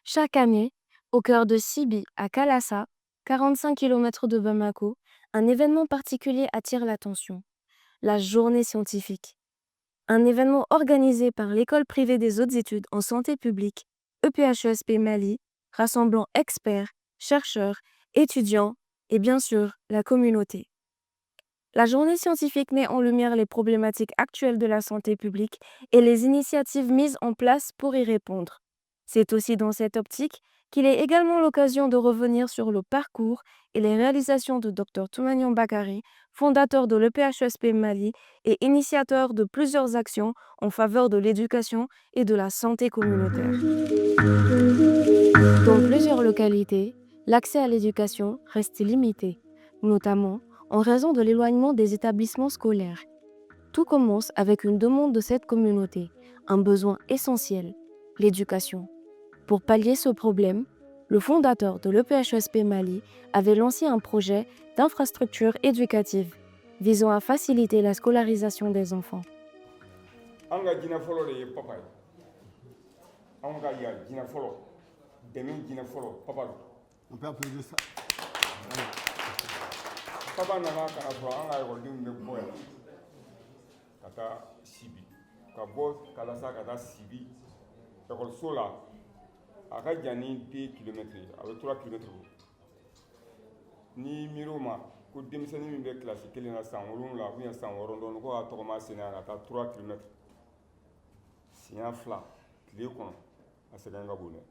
Chaque année, au cœur de Sibi, à Kalassa, 45 km de Bamako, un événement particulier attire l'attention, la journée scientifique. Un événement organisé par l'École privée des hautes études en santé publique, EPHESP Mali, rassemblant experts, chercheurs, étudiants et bien sûr la communauté. La journée scientifique met en lumière les problématiques actuelles de la santé publique et les initiatives mises en place pour y répondre. C'est aussi dans cette optique qu'il est également l'occasion de revenir sur le parcours et les réalisations de Dr Toumanian Bakary, fondateur de l'EPHESP Mali et initiateur de plusieurs actions en faveur de l'éducation et de la santé communautaire. Dans plusieurs localités, l'accès à l'éducation reste limité, notamment en raison de l'éloignement des établissements scolaires. Tout commence avec une demande de cette communauté, un besoin essentiel, l'éducation. Pour pallier ce problème, le fondateur de l'EPHESP Mali avait lancé un projet d'infrastructure éducative visant à faciliter la scolarisation des enfants. Anga jina folo de ye papa ye. Anga ya jina folo. Demi jina folo papa do. On peut applaudir ça. Papa nana kana folo anga ye koldim be boya. Kata Sibi. Ka bo Kalassa kata Sibi. École sola. Aka jani 2 km avec 3 km. Ni miroma ko demisani min be classe kelen na san wolonwula ou bien san wɔɔrɔ dɔɔni ko a tɔgɔma sena ka taa 3 km. Siɲɛ fila tile kɔnɔ a sɛgɛn ka bon dɛ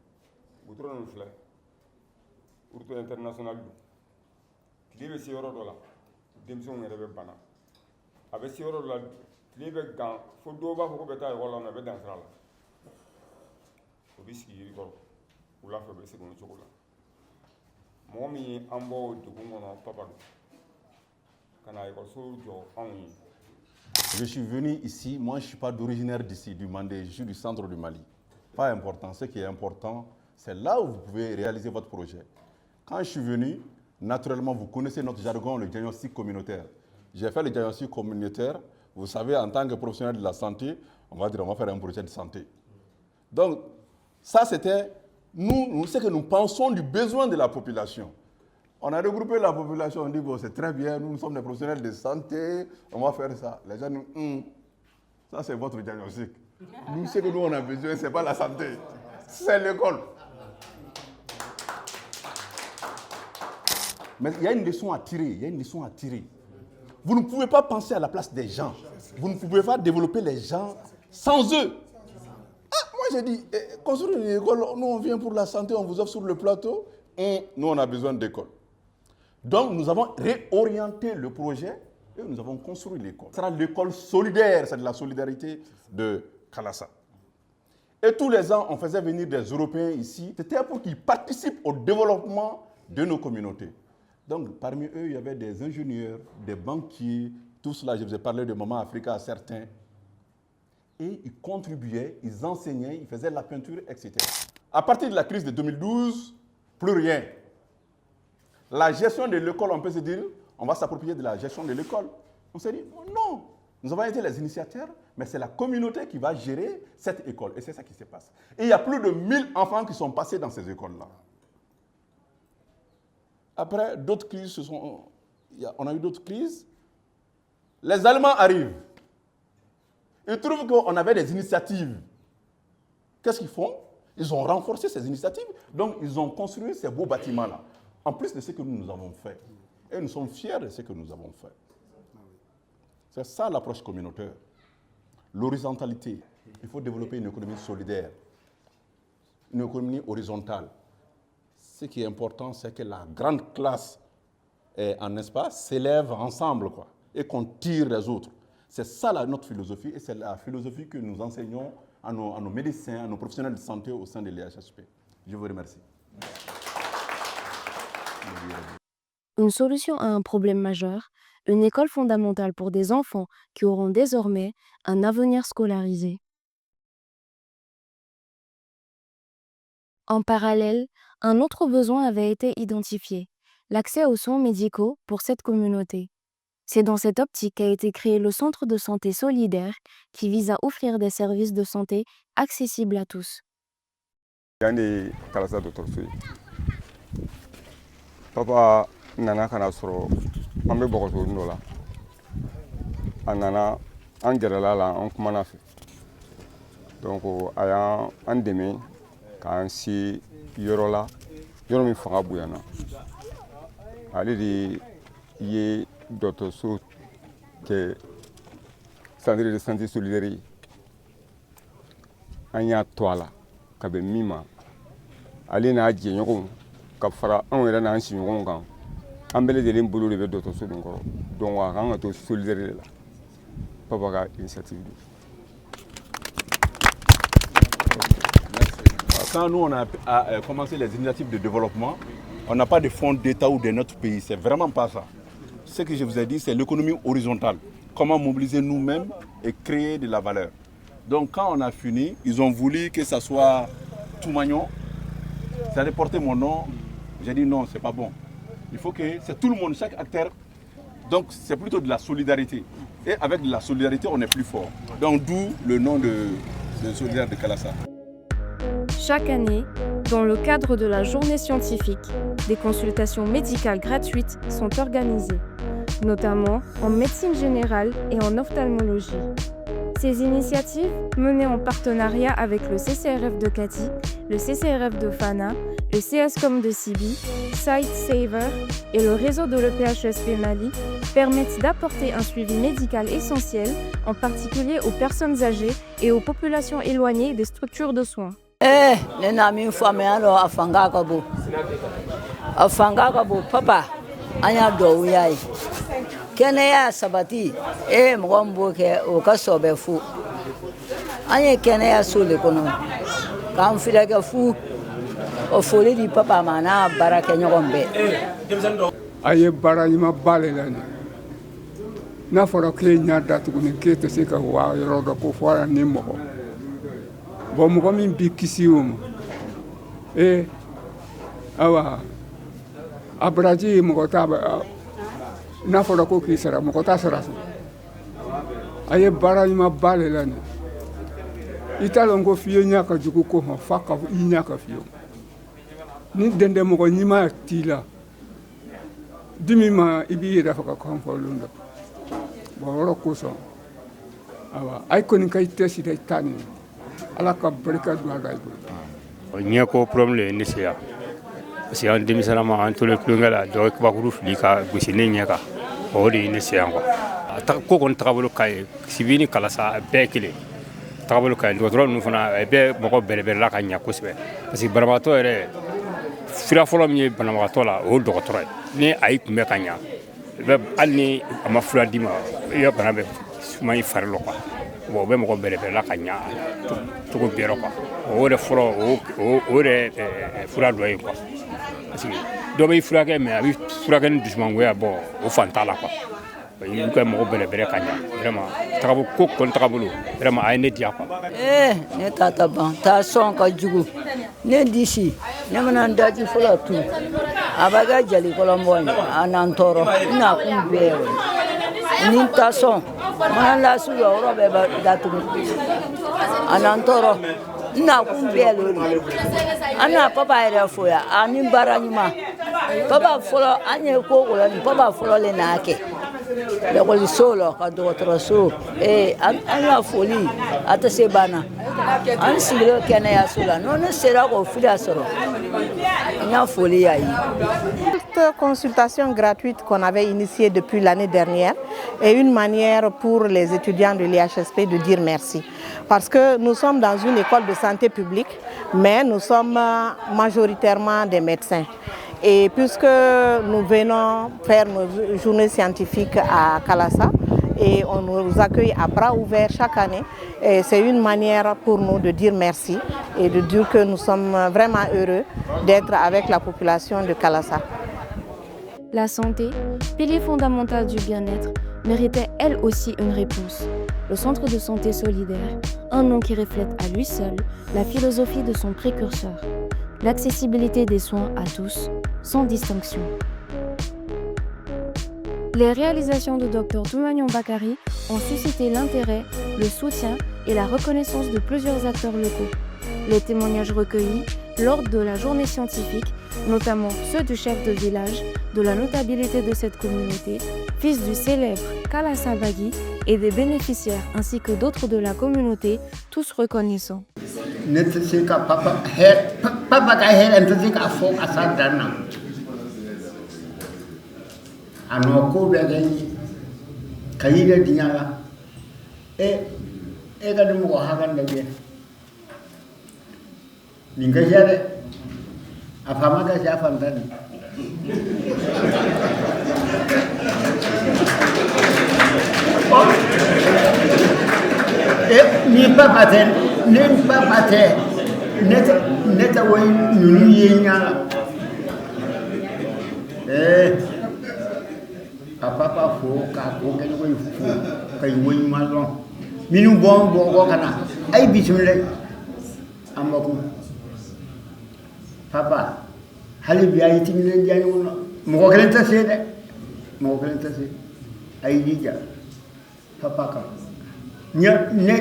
gudɔrɔn nin filɛ route international don tile bɛ se yɔrɔ dɔ la denmisɛnw yɛrɛ bɛ bana a bɛ se yɔrɔ dɔ la tile bɛ gan fo dɔw b'a fɔ ko bɛ taa ekɔli la mɛ a bɛ dan sira la o bɛ sigi yiri kɔrɔ wula fɛ bɛ segin o cogo la mɔgɔ min ye an bɔ o degun kɔnɔ papa don ka na ekɔliso jɔ anw ye. Je suis venu ici, moi je ne suis pas d'originaire d'ici, du Mandé, je suis du centre du Mali. Pas important, ce qui est important, c'est là où vous pouvez réaliser votre projet. Quand je suis venu, naturellement vous connaissez notre jargon, le diagnostic communautaire. J'ai fait le diagnostic communautaire, vous savez, en tant que professionnel de la santé, on va dire on va faire un projet de santé. Donc ça c'était, nous ce que nous pensons du besoin de la population. On a regroupé la population, on dit, bon, c'est très bien, nous sommes des professionnels de santé, on va faire ça. Les gens disent, ça c'est votre diagnostic. Nous, ce que nous on a besoin, ce n'est pas la santé, c'est l'école. Mais il y a une leçon à tirer, Vous ne pouvez pas penser à la place des gens. Vous ne pouvez pas développer les gens sans eux. Moi j'ai dit, construire une école, nous on vient pour la santé, on vous offre sur le plateau, nous on a besoin d'école. Donc, nous avons réorienté le projet et nous avons construit l'école. Ce sera l'école solidaire, c'est de la solidarité de Kalassa. Et tous les ans, on faisait venir des Européens ici. C'était pour qu'ils participent au développement de nos communautés. Donc, parmi eux, il y avait des ingénieurs, des banquiers, tout cela. Je vous ai parlé de Maman Africa à certains. Et ils contribuaient, ils enseignaient, ils faisaient la peinture, etc. À partir de la crise de 2012, plus rien. La gestion de l'école, on peut se dire, on va s'approprier de la gestion de l'école. On s'est dit, oh non, nous avons été les initiateurs, mais c'est la communauté qui va gérer cette école. Et c'est ça qui se passe. Et il y a plus de 1000 enfants qui sont passés dans ces écoles-là. Après, d'autres crises on a eu d'autres crises. Les Allemands arrivent. Ils trouvent qu'on avait des initiatives. Qu'est-ce qu'ils font? Ils ont renforcé ces initiatives. Donc, ils ont construit ces beaux bâtiments-là. En plus de ce que nous avons fait. Et nous sommes fiers de ce que nous avons fait. C'est ça l'approche communautaire. L'horizontalité. Il faut développer une économie solidaire. Une économie horizontale. Ce qui est important, c'est que la grande classe, en espace, s'élève ensemble, quoi, et qu'on tire les autres. C'est ça notre philosophie et c'est la philosophie que nous enseignons à nos médecins, à nos professionnels de santé au sein de l'EHSP. Je vous remercie. Une solution à un problème majeur, une école fondamentale pour des enfants qui auront désormais un avenir scolarisé. En parallèle, un autre besoin avait été identifié, l'accès aux soins médicaux pour cette communauté. C'est dans cette optique qu'a été créé le Centre de santé solidaire qui vise à offrir des services de santé accessibles à tous. Yandi kalasa dɔgɔtɔrɔso ye papa nana ka na sɔrɔ an bɛ bɔgɔsoni dɔ la a nana an gɛrɛla la an kumana fɛ donc a y'an dɛmɛ k'an se yɔrɔ la yɔrɔ min fanga bonyana ale de ye dɔgɔtɔrɔso kɛ centre de santé solidaire ye an y'a to a la ka bɛn min ma ale n'a jɛɲɔgɔnw ka fara anw yɛrɛ n'an siɲɔgɔnw kan an bɛɛ lajɛlen bolo de bɛ dɔgɔtɔrɔso nin kɔrɔ donc a kan ka to solidaire de la papa ka initiative do. Quand nous on a commencé les initiatives de développement, on n'a pas de fonds d'État ou de notre pays, c'est vraiment pas ça. Ce que je vous ai dit, c'est l'économie horizontale. Comment mobiliser nous-mêmes et créer de la valeur. Donc quand on a fini, ils ont voulu que ça soit Toumagnon. Ça allait porter mon nom. J'ai dit non, c'est pas bon. Il faut que c'est tout le monde, chaque acteur. Donc c'est plutôt de la solidarité. Et avec de la solidarité, on est plus fort. Donc d'où le nom de Solidaire de Kalassa. Chaque année, dans le cadre de la journée scientifique, des consultations médicales gratuites sont organisées, notamment en médecine générale et en ophtalmologie. Ces initiatives, menées en partenariat avec le CCRF de Kati, le CCRF de Fana, le CSCOM de Sibi, Sight Saver et le réseau de l'EPHSP Mali, permettent d'apporter un suivi médical essentiel, en particulier aux personnes âgées et aux populations éloignées des structures de soins. Ne na min faamuya lo a fanga ka bon papa an y'a dɔw y'a ye kɛnɛya sabati mɔgɔ min b'o kɛ o ka sɔbɛ fu an ye kɛnɛyaso le kɔnɔ k'an filɛkɛ fu o foli di papa ma n'a baara kɛ ɲɔgɔn bɛɛ. A ye baara ɲumanba le la nin n'a fɔra k'e ɲa da tuguni k'e tɛ se ka wa yɔrɔ dɔ ko fɔ ni mɔgɔ. Bon, mɔgɔ min b'i kisi o ma awa a baraji mɔgɔ t'a n'a fɔra ko k'i sara mɔgɔ t'a sara so a ye baara ɲumanba le la nin i t'a dɔn ko f'i ye ɲa ka jugu ko ma f'a ka i ɲa ka fiyewu ni dɛndɛ mɔgɔ ɲuman t'i la dimi ma i b'i yɛrɛ faga kan fɔlon dɔ bon yɔrɔ kosɔn awa a kɔni ka i tɛsi da i ta nin ala ka barika don a la i bolo. Ɲɛ ko problème le ye ne se yan parce que an denmisɛnnin ma an tolen tulonkɛ la dɔ kabakuru fili ka gosi ne ɲɛ kan o de ye ne se yan quoi ko kɔni tagabolo ka ɲi Sibi ni Kalassa a bɛɛ ye kelen tagabolo ka ɲi dɔgɔtɔrɔ ninnu fana a bɛɛ mɔgɔ bɛrɛbɛrɛla ka ɲɛ kosɛbɛ parce que banabagatɔ yɛrɛ fura fɔlɔ min ye banabagatɔ la o ye dɔgɔtɔrɔ ye ni a y'i kunbɛ ka ɲɛ hali ni a ma fura d'i ma i ka bana bɛ suma i fari la quoi bon o bɛ mɔgɔ bɛrɛbɛrɛla ka ɲɛ cogo bɛɛ la quoi o de fɔlɔ o de fura dɔ ye quoi parce que dɔ bɛ furakɛ mais a bɛ furakɛ ni dusumangoya bon o fan t'a la quoi i ka mɔgɔ bɛrɛbɛrɛ ka ɲɛ vraiment tagabolo ko kɔni tagabolo vraiment a ye ne diya quoi. Ne ta ta ban ta sɔn ka jugu ne disi ne mana n daji fɔlɔ tu a b'a kɛ jeli kɔlɔnbɔ ye a n'an tɔɔrɔ n na kun bɛɛ ni n ta sɔn mana lasu la yɔrɔ bɛɛ b'a datugu a n'an tɔɔrɔ n na kun bɛɛ lo de an na papa yɛrɛ fo yan ani baara ɲuman papa fɔlɔ an ye ko o la ni papa fɔlɔ le n'a kɛ lakɔliso la ka dɔgɔtɔrɔso an ka foli a tɛ se banna an sigilen kɛnɛyaso la n'o ne sera k'o fili a sɔrɔ n y'a foli y'a ye. Cette consultation gratuite qu'on avait initiée depuis l'année dernière est une manière pour les étudiants de l'IHSP de dire merci. Parce que nous sommes dans une école de santé publique, mais nous sommes majoritairement des médecins. Et puisque nous venons faire nos journées scientifiques à Kalassa, et on nous accueille à bras ouverts chaque année, c'est une manière pour nous de dire merci et de dire que nous sommes vraiment heureux d'être avec la population de Kalassa. La santé, pilier fondamental du bien-être, méritait elle aussi une réponse. Le Centre de santé solidaire, un nom qui reflète à lui seul la philosophie de son précurseur. L'accessibilité des soins à tous, sans distinction. Les réalisations de Dr Toumagnon Bakary ont suscité l'intérêt, le soutien et la reconnaissance de plusieurs acteurs locaux. Les témoignages recueillis, lors de la journée scientifique, notamment ceux du chef de village, de la notabilité de cette communauté, fils du célèbre Kalasa Bagui, et des bénéficiaires ainsi que d'autres de la communauté, tous reconnaissants. Ni papa neta way nunu yenyala papa fo ka ko ken way fo kay way malon minu bon go kana ay bismillah amakum papa hali bi ay timine jani wono mo ko kelenta sede ay dija papa ka nya ne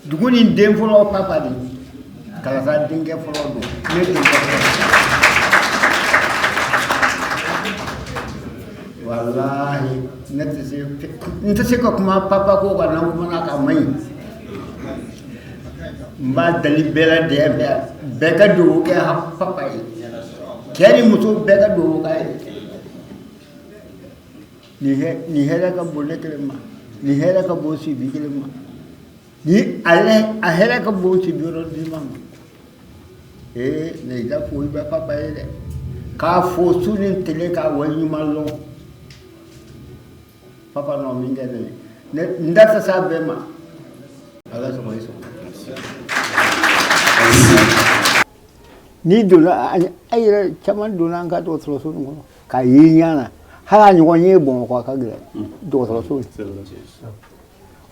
duguni dem folo papa di kala sa dinge folo do ne dinge wallahi nta se ko kuma papa ko ga nan kuma na ka mai mba dali bela de be ka do ke ha papa yi keri muso be ka do ka ni hera ka bolle kelema ni hera ka bosi bi kelema ni ale a hera ka bosi bi ro di mama ne ga fo ba papa yi ka fo sunin tele ka wani malo papa no mi ngene ne ndata sa be ma ala so moiso ni dula ayira chaman dula nga do tro so ngo ka yinyana hala ni wonye bon ko ka gre do tro so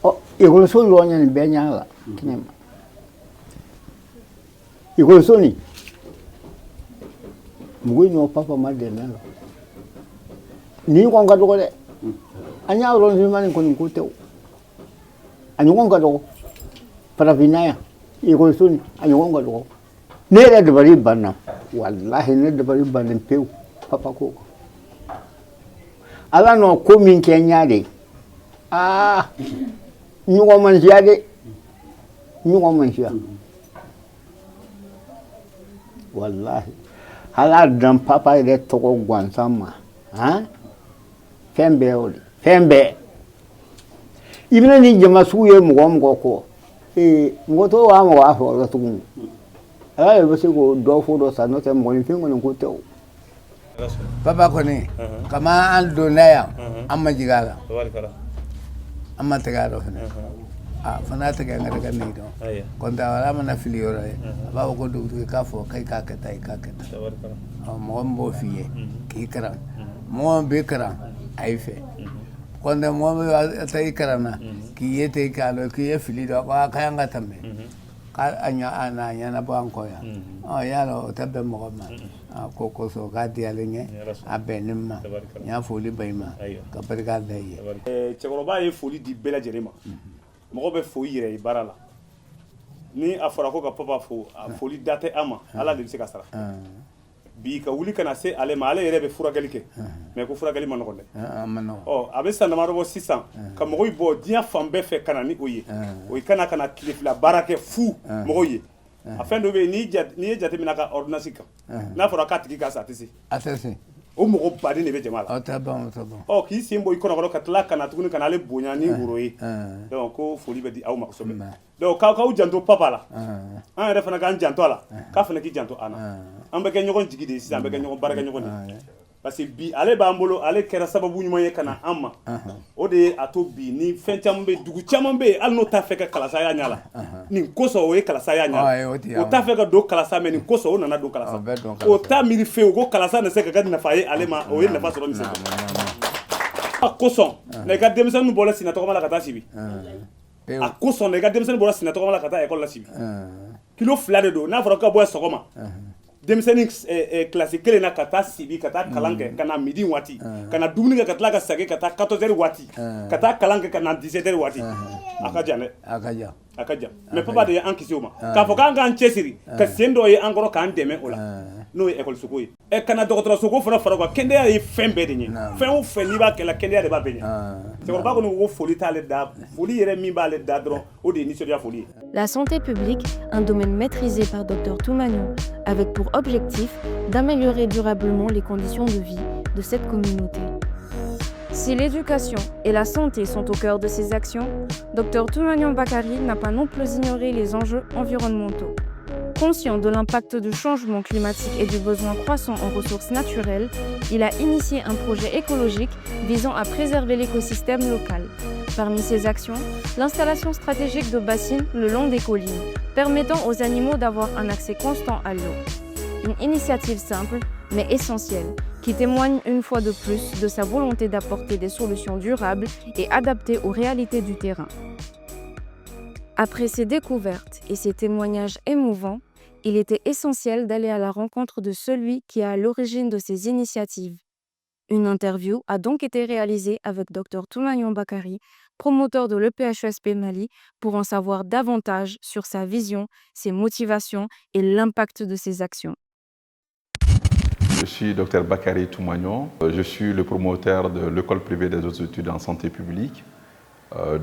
o e ko so lo nya ni be nya la kinema e ko so ni mugoi no papa ma de na ni ko nga do ko de anya ron si mani kon ko tew anyu ko nga do para vinaya e ko so ni anyu ko nga do ne da bari banna wallahi ne da bari banna peu papa ko ala no ko min kenya de nyugo man siya de nyugo man siya wallahi hala dan papa de to ko gwansama fembe oli fembe ibina ni jama suye mo ko ngoto wa mo wa fo to gun ay basi ko do fo do sa no te mo ni fingo ko te papa ko ni kama an do naya amma jigaga amma tagaro fana taga ngara kan ni do konta wala mana filioro ba ko do ka fo kai ka ka tai ka ka mo mbo fiye ki kara mo be kara ay fe konta mo tai kara na ki yete ka lo ki ye fili do ka nga tambe ka anya na ba ko ya ya lo tabbe mo ma ko so ga dia lenye abenima nya foli bayma ka barka daye chekoroba ye foli di bela jerema mo be fo yire barala ni afara ko ka papa fo foli date ama ala de se ka sara bi ka wuli kana se ale ma ale yere be furakali ke mais ko furakali man ko de abe sanda maro bo 600 ka mo bo dia fambe fe kana ni oye o kana kilifla barake fu mo oye afin de be ni jate mina ka ordonnance ka na fora ka tiki ka satisi atese o mo badi ne be jamala taban ki simbo ikono ko katla kana tukuni kana le bonya ni woroyi donc ko foli be di aw ma so be donc ka janto papa la an re fana kan janto la ka fana ki janto ana an be ke nyogon jigi de si an be ke nyogon baraka nyogon parce que bi ale ba mbolo ale kera sababu nyuma ye kana amma o de ato bi ni fentam be dugu chama be al no ta fe ka kalasa ya nyala ni koso o ye kalasa ya nyala o ta fe ka do kalasa me ni koso o nana do kalasa o ta miri fe o go kalasa ne se ka gadina faye ale ma o ye na fa so ni se a koso ne ga demisa nu bola sina to kama la kata sibi a koso ne ga demisa nu bola sina to kama la kata école la sibi kilo flade do na fara ka boy sokoma demseni classique kele na kata sibi kata kalanke kana midi wati kana dumuni ka katla ka sage kata 14h wati kata kalanke kana 17h wati akaja a ka jan mais papa de ye an kisi o ma k'a fɔ k'an k'an cɛsiri ka sen dɔ ye an kɔrɔ k'an dɛmɛ o la n'o ye école-soko ye kana dɔgɔtɔrɔsoko fana fara kan kɛnɛya ye fɛn bɛɛ de ɲɛ fɛn o fɛn n'i b'a kɛla kɛnɛya de b'a bɛɛ ɲɛ cɛkɔrɔba kɔni ko foli t'ale da foli yɛrɛ min b'ale da dɔrɔn o de ye nisɔndiya foli ye. La santé publique, un domaine maîtrisé par Dr Toumanian, avec pour objectif d'améliorer durablement les conditions de vie de cette communauté. Si l'éducation et la santé sont au cœur de ses actions, Dr Toumanian Bakary n'a pas non plus ignoré les enjeux environnementaux. Conscient de l'impact du changement climatique et du besoin croissant en ressources naturelles, il a initié un projet écologique visant à préserver l'écosystème local. Parmi ses actions, l'installation stratégique de bassines le long des collines, permettant aux animaux d'avoir un accès constant à l'eau. Une initiative simple, mais essentielle, qui témoigne une fois de plus de sa volonté d'apporter des solutions durables et adaptées aux réalités du terrain. Après ces découvertes et ces témoignages émouvants, il était essentiel d'aller à la rencontre de celui qui est à l'origine de ces initiatives. Une interview a donc été réalisée avec Dr Toumanian Bakary, promoteur de l'EPHESP Mali, pour en savoir davantage sur sa vision, ses motivations et l'impact de ses actions. Je suis Dr Bakary Toumanian, je suis le promoteur de l'école privée des hautes études en santé publique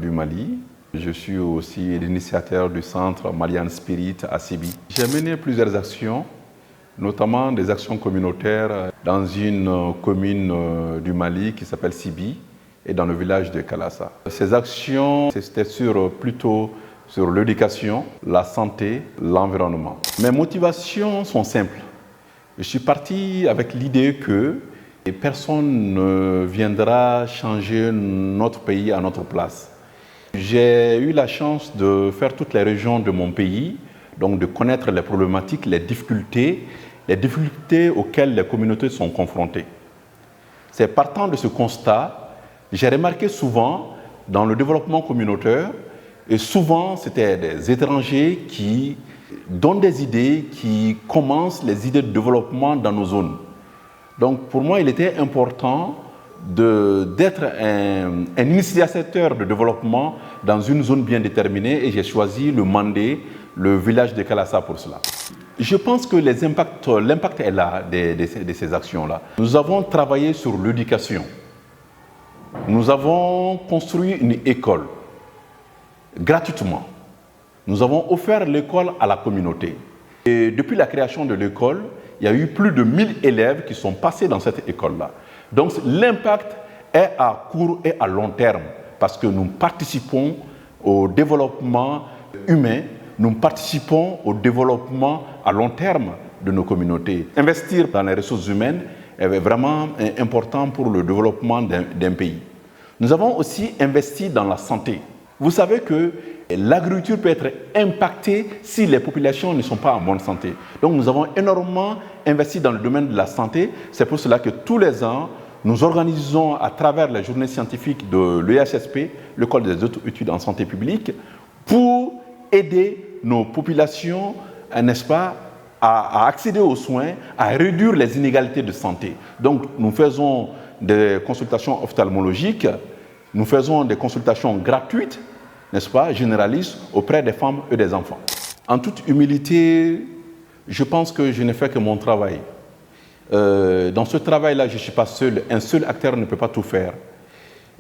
du Mali. Je suis aussi l'initiateur du centre Malian Spirit à Sibi. J'ai mené plusieurs actions, notamment des actions communautaires dans une commune du Mali qui s'appelle Sibi et dans le village de Kalassa. Ces actions, c'était plutôt sur l'éducation, la santé, l'environnement. Mes motivations sont simples. Je suis parti avec l'idée que personne ne viendra changer notre pays à notre place. J'ai eu la chance de faire toutes les régions de mon pays, donc de connaître les problématiques, les difficultés auxquelles les communautés sont confrontées. C'est partant de ce constat, j'ai remarqué souvent dans le développement communautaire, et souvent c'était des étrangers qui donnent des idées, qui commencent les idées de développement dans nos zones. Donc pour moi, il était important d'être un initiateur de développement dans une zone bien déterminée et j'ai choisi le Mandé, le village de Kalassa pour cela. Je pense que l'impact est là de ces actions-là. Nous avons travaillé sur l'éducation. Nous avons construit une école gratuitement. Nous avons offert l'école à la communauté. Et depuis la création de l'école, il y a eu plus de 1000 élèves qui sont passés dans cette école-là. Donc l'impact est à court et à long terme parce que nous participons au développement humain, nous participons au développement à long terme de nos communautés. Investir dans les ressources humaines est vraiment important pour le développement d'un pays. Nous avons aussi investi dans la santé. Vous savez que l'agriculture peut être impactée si les populations ne sont pas en bonne santé. Donc nous avons énormément investi dans le domaine de la santé. C'est pour cela que tous les ans, nous organisons à travers les journées scientifiques de l'EHSP, l'École des hautes études en santé publique, pour aider nos populations, n'est-ce pas, à accéder aux soins, à réduire les inégalités de santé. Donc nous faisons des consultations ophtalmologiques, nous faisons des consultations gratuites, n'est-ce pas, généralistes auprès des femmes et des enfants. En toute humilité, je pense que je n'ai fait que mon travail. Dans ce travail-là, je ne suis pas seul. Un seul acteur ne peut pas tout faire.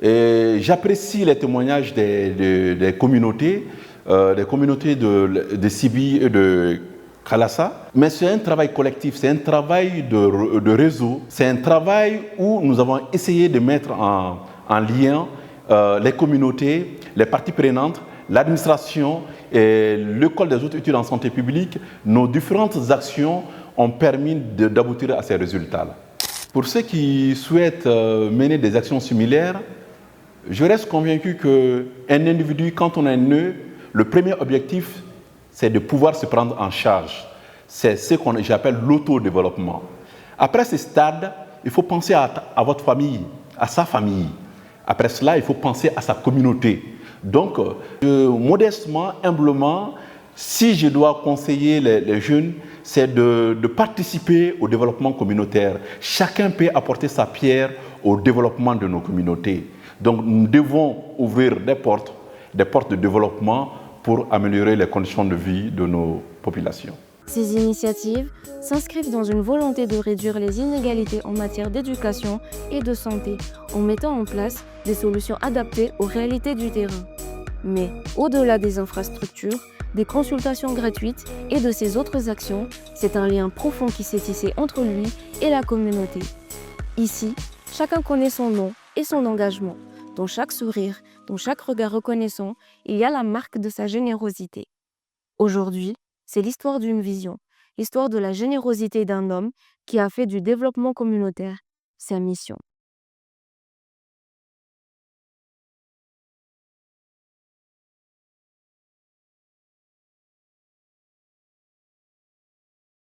J'apprécie les témoignages des communautés de Sibi et de Kalassa. Mais c'est un travail collectif, c'est un travail de réseau. C'est un travail où nous avons essayé de mettre en lien les communautés, les parties prenantes, l'administration et l'école des hautes études en santé publique. Nos différentes actions ont permis d'aboutir à ces résultats-là. Pour ceux qui souhaitent mener des actions similaires, je reste convaincu qu'un individu, quand on est né, le premier objectif, c'est de pouvoir se prendre en charge. C'est ce que j'appelle l'autodéveloppement. Après ce stade, il faut penser à votre famille, à sa famille. Après cela, il faut penser à sa communauté. Donc, modestement, humblement, si je dois conseiller les jeunes, c'est de participer au développement communautaire. Chacun peut apporter sa pierre au développement de nos communautés. Donc nous devons ouvrir des portes de développement pour améliorer les conditions de vie de nos populations. Ces initiatives s'inscrivent dans une volonté de réduire les inégalités en matière d'éducation et de santé en mettant en place des solutions adaptées aux réalités du terrain. Mais au-delà des infrastructures, des consultations gratuites et de ces autres actions, c'est un lien profond qui s'est tissé entre lui et la communauté. Ici, chacun connaît son nom et son engagement. Dans chaque sourire, dans chaque regard reconnaissant, il y a la marque de sa générosité. Aujourd'hui, c'est l'histoire d'une vision, l'histoire de la générosité d'un homme qui a fait du développement communautaire sa mission.